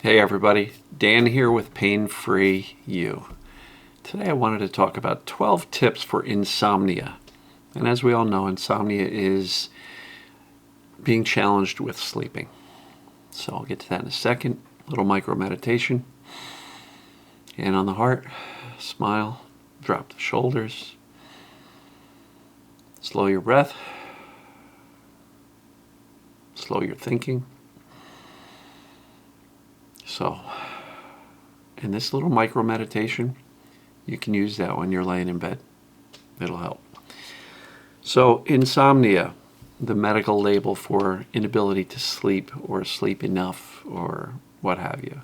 Hey everybody, Dan here with Pain Free You. Today I wanted to talk about 12 tips for insomnia. And as we all know, insomnia is being challenged with sleeping. So I'll get to that in a second. A little micro meditation. Hand on the heart, smile, drop the shoulders. Slow your breath. Slow your thinking. So, in this little micro meditation, you can use that when you're laying in bed. It'll help. So, insomnia, the medical label for inability to sleep or sleep enough or what have you.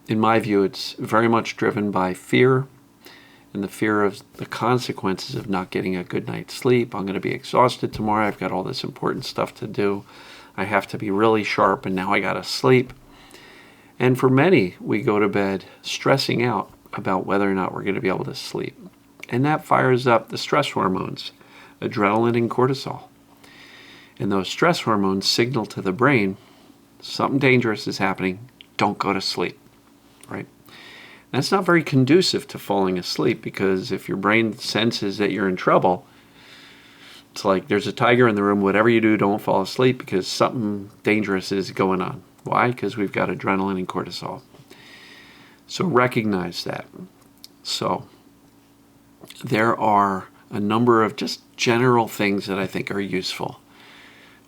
In my view, it's very much driven by fear and the fear of the consequences of not getting a good night's sleep. I'm going to be exhausted tomorrow. I've got all this important stuff to do. I have to be really sharp, and now I got to sleep. And for many, we go to bed stressing out about whether or not we're going to be able to sleep. And that fires up the stress hormones, adrenaline and cortisol. And those stress hormones signal to the brain, something dangerous is happening, don't go to sleep, right? That's not very conducive to falling asleep, because if your brain senses that you're in trouble, it's like there's a tiger in the room, whatever you do, don't fall asleep because something dangerous is going on. Why? Because we've got adrenaline and cortisol. So recognize that. So there are a number of just general things that I think are useful.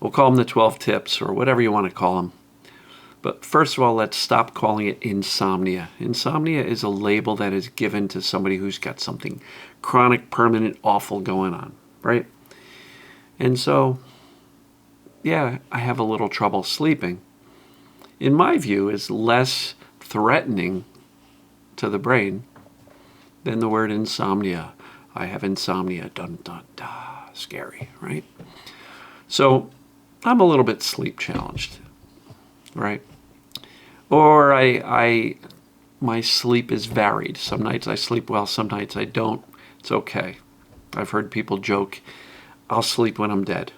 We'll call them the 12 tips or whatever you want to call them. But first of all, let's stop calling it insomnia. Insomnia is a label that is given to somebody who's got something chronic, permanent, awful going on, right? And so, yeah, I have a little trouble sleeping, in my view, is less threatening to the brain than the word insomnia. I have insomnia, dun dun da, scary, right? So I'm a little bit sleep challenged, right? Or my sleep is varied. Some nights I sleep well, some nights I don't. It's okay. I've heard people joke, I'll sleep when I'm dead,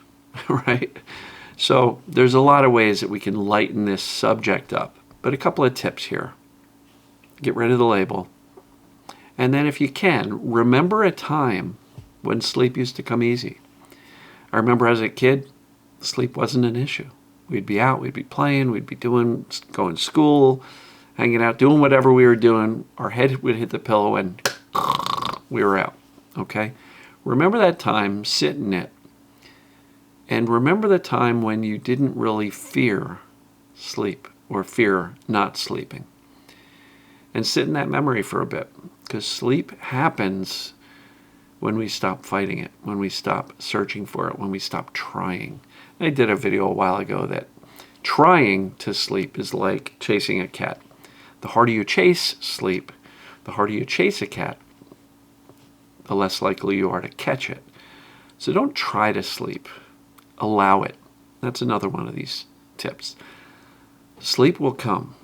right? So there's a lot of ways that we can lighten this subject up. But a couple of tips here. Get rid of the label. And then if you can, remember a time when sleep used to come easy. I remember as a kid, sleep wasn't an issue. We'd be out, we'd be playing, we'd be going to school, hanging out, doing whatever we were doing. Our head would hit the pillow and we were out, okay? Remember that time, sit in it. And remember the time when you didn't really fear sleep or fear not sleeping. And sit in that memory for a bit, because sleep happens when we stop fighting it, when we stop searching for it, when we stop trying. I did a video a while ago that trying to sleep is like chasing a cat. The harder you chase sleep, the harder you chase a cat, the less likely you are to catch it. So don't try to sleep. Allow it. That's another one of these tips. Sleep will come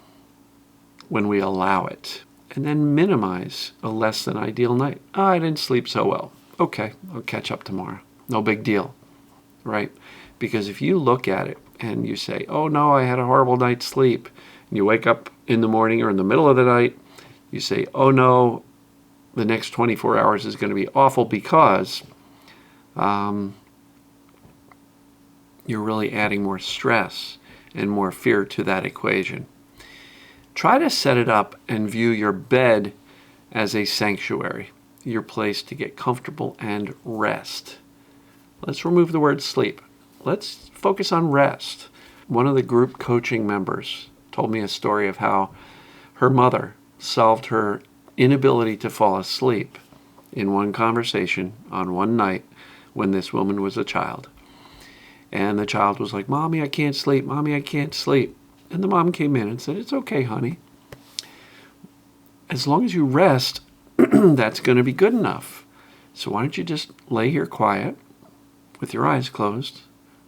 when we allow it. And then minimize a less than ideal night. Oh, I didn't sleep so well. Okay, I'll catch up tomorrow. No big deal, right? Because if you look at it and you say, oh no, I had a horrible night's sleep, and you wake up in the morning or in the middle of the night, you say, oh no, the next 24 hours is going to be awful, because you're really adding more stress and more fear to that equation. Try to set it up and view your bed as a sanctuary, your place to get comfortable and rest. Let's remove the word sleep. Let's focus on rest. One of the group coaching members told me a story of how her mother solved her inability to fall asleep in one conversation on one night when this woman was a child. And the child was like, Mommy, I can't sleep. Mommy, I can't sleep. And the mom came in and said, it's okay, honey. As long as you rest, that's going to be good enough. So why don't you just lay here quiet with your eyes closed,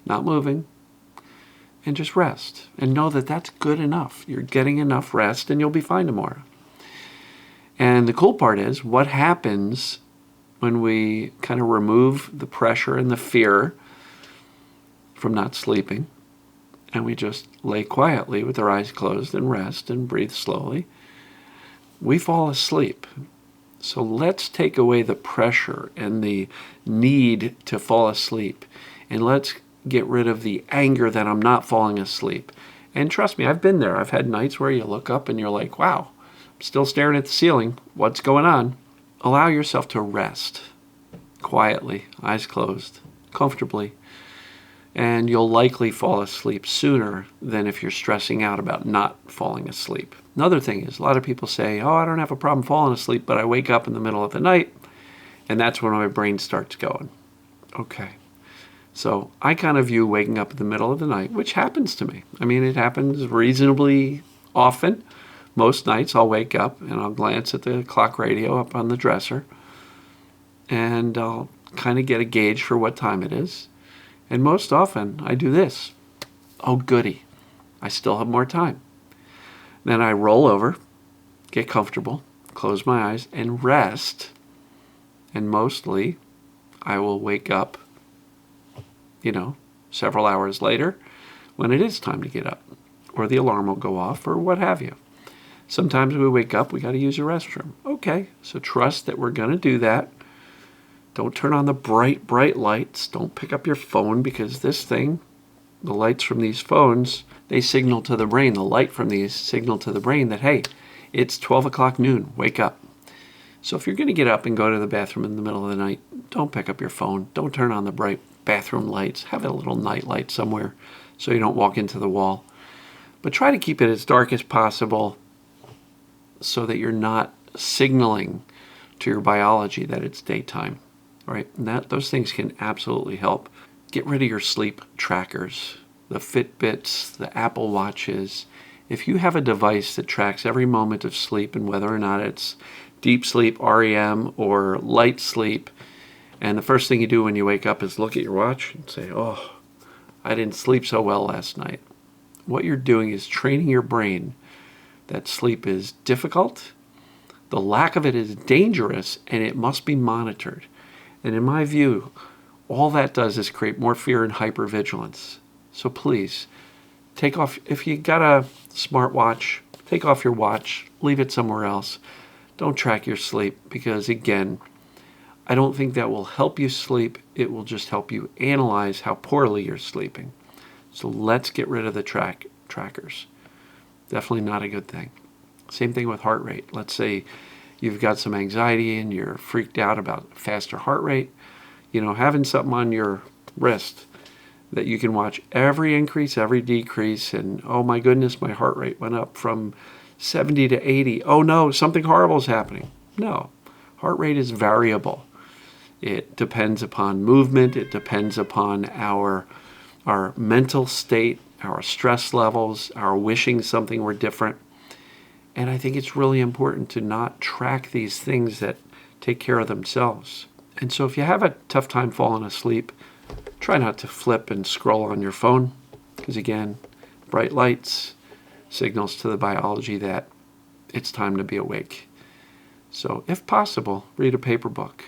not moving, and just rest. And know that that's good enough. You're getting enough rest and you'll be fine tomorrow. And the cool part is, what happens when we kind of remove the pressure and the fear from not sleeping and we just lay quietly with our eyes closed and rest and breathe slowly, we fall asleep. So let's take away the pressure and the need to fall asleep, and let's get rid of the anger that I'm not falling asleep. And trust me, I've been there. I've had nights where you look up and you're like, wow, I'm still staring at the ceiling. What's going on? Allow yourself to rest quietly, eyes closed, comfortably, and you'll likely fall asleep sooner than if you're stressing out about not falling asleep. Another thing is, a lot of people say, oh, I don't have a problem falling asleep, but I wake up in the middle of the night, and that's when my brain starts going. Okay. So I kind of view waking up in the middle of the night, which happens to me. I mean, it happens reasonably often. Most nights I'll wake up and I'll glance at the clock radio up on the dresser, and I'll kind of get a gauge for what time it is. And most often I do this. Oh, goody. I still have more time. Then I roll over, get comfortable, close my eyes, and rest. And mostly I will wake up, several hours later when it is time to get up, or the alarm will go off, or what have you. Sometimes we wake up, we got to use a restroom. Okay, so trust that we're going to do that. Don't turn on the bright, bright lights. Don't pick up your phone, because this thing, the lights from these phones, they signal to the brain. The light from these signal to the brain that, hey, it's 12 o'clock noon. Wake up. So if you're going to get up and go to the bathroom in the middle of the night, don't pick up your phone. Don't turn on the bright bathroom lights. Have a little night light somewhere so you don't walk into the wall. But try to keep it as dark as possible so that you're not signaling to your biology that it's daytime. Right? And those things can absolutely help. Get rid of your sleep trackers, the Fitbits, the Apple Watches. If you have a device that tracks every moment of sleep and whether or not it's deep sleep, REM, or light sleep, and the first thing you do when you wake up is look at your watch and say, oh, I didn't sleep so well last night. What you're doing is training your brain that sleep is difficult, the lack of it is dangerous, and it must be monitored. And in my view, all that does is create more fear and hypervigilance. So please, take off, if you got a smartwatch, take off your watch, leave it somewhere else. Don't track your sleep, because again, I don't think that will help you sleep. It will just help you analyze how poorly you're sleeping. So let's get rid of the trackers. Definitely not a good thing. Same thing with heart rate. Let's say you've got some anxiety and you're freaked out about faster heart rate. Having something on your wrist that you can watch every increase, every decrease, and oh my goodness, my heart rate went up from 70 to 80. Oh no, something horrible is happening. No, heart rate is variable. It depends upon movement. It depends upon our mental state, our stress levels, our wishing something were different. And I think it's really important to not track these things that take care of themselves. And so if you have a tough time falling asleep, try not to flip and scroll on your phone, because again, bright lights signals to the biology that it's time to be awake. So if possible, read a paper book.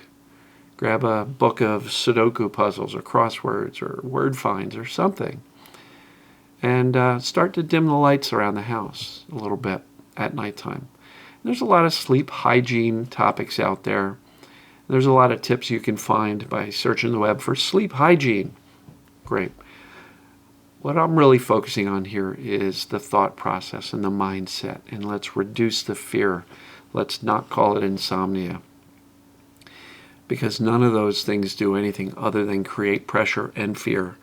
Grab a book of Sudoku puzzles or crosswords or word finds or something. And start to dim the lights around the house a little bit at nighttime. There's a lot of sleep hygiene topics out there. There's a lot of tips you can find by searching the web for sleep hygiene. Great. What I'm really focusing on here is the thought process and the mindset. And let's reduce the fear. Let's not call it insomnia, because none of those things do anything other than create pressure and fear.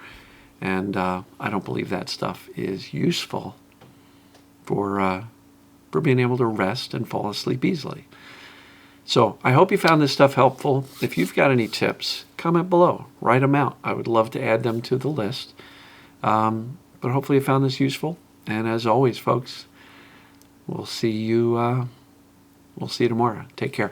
And I don't believe that stuff is useful for being able to rest and fall asleep easily. So I hope you found this stuff helpful. If you've got any tips, comment below. Write them out. I would love to add them to the list. But hopefully you found this useful. And as always, folks, we'll see you tomorrow. Take care.